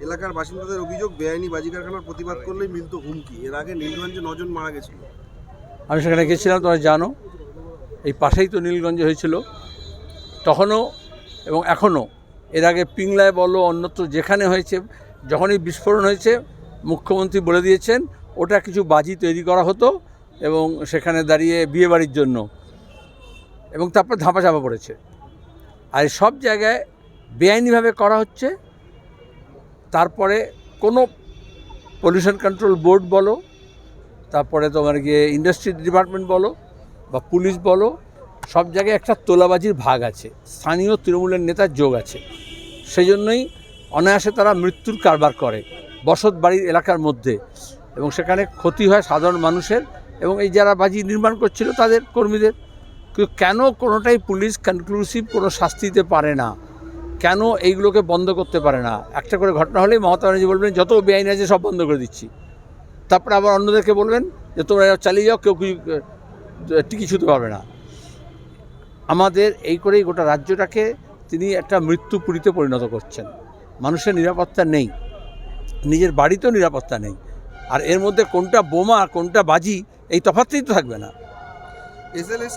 এলাকার বাসিন্দাদের অভিযোগ, বেআইনি বাজি কারখানার প্রতিবাদ করলেই মিলত হুমকি। এর আগে নীলগঞ্জে 9 জন মারা গেছিল। আমি সেখানে গেছিলাম, তোমরা জানো, এই পাশেই তো নীলগঞ্জে হয়েছিল তখনও এবং এখনও। এর আগে পিংলায় বলো, অন্যত্র যেখানে হয়েছে, যখনই বিস্ফোরণ হয়েছে মুখ্যমন্ত্রী বলে দিয়েছেন ওটা কিছু বাজি তৈরি করা হতো এবং সেখানে দাঁড়িয়ে বিয়েবাড়ির জন্য, এবং তারপর ধাপা পড়েছে। আর সব জায়গায় বেআইনিভাবে করা হচ্ছে। তারপরে কোনো পলিউশন কন্ট্রোল বোর্ড বলো, তারপরে তোমার গিয়ে ইন্ডাস্ট্রি ডিপার্টমেন্ট বলো বা পুলিশ বলো, সব জায়গায় একটা তোলাবাজির ভাগ আছে, স্থানীয় তৃণমূলের নেতার যোগ আছে। সেই জন্যই অনায়াসে তারা মৃত্যুর কারবার করে বসত বাড়ির এলাকার মধ্যে, এবং সেখানে ক্ষতি হয় সাধারণ মানুষের এবং এই যারা বাজি নির্মাণ করছিল তাদের কর্মীদের। কিন্তু কেন কোনোটাই পুলিশ কনক্লুসিভ কোনো শাস্তি দিতে পারে না? কেন এইগুলোকে বন্ধ করতে পারে না? একটা করে ঘটনা হলেই মমতা ব্যানার্জি বলবেন যত বেআইন আছে সব বন্ধ করে দিচ্ছি, তারপরে আবার অন্যদেরকে বলবেন যে তোমরা চালিয়ে যাও, কেউ টিকি ছুঁতে পারবে না। আমাদের এই করেই গোটা রাজ্যটাকে তিনি একটা মৃত্যুপুরীতে পরিণত করছেন। মানুষের নিরাপত্তা নেই, নিজের বাড়িতেও নিরাপত্তা নেই, আর এর মধ্যে কোনটা বোমা কোনটা বাজি এই তফাৎই তো থাকবে না। এসএলএস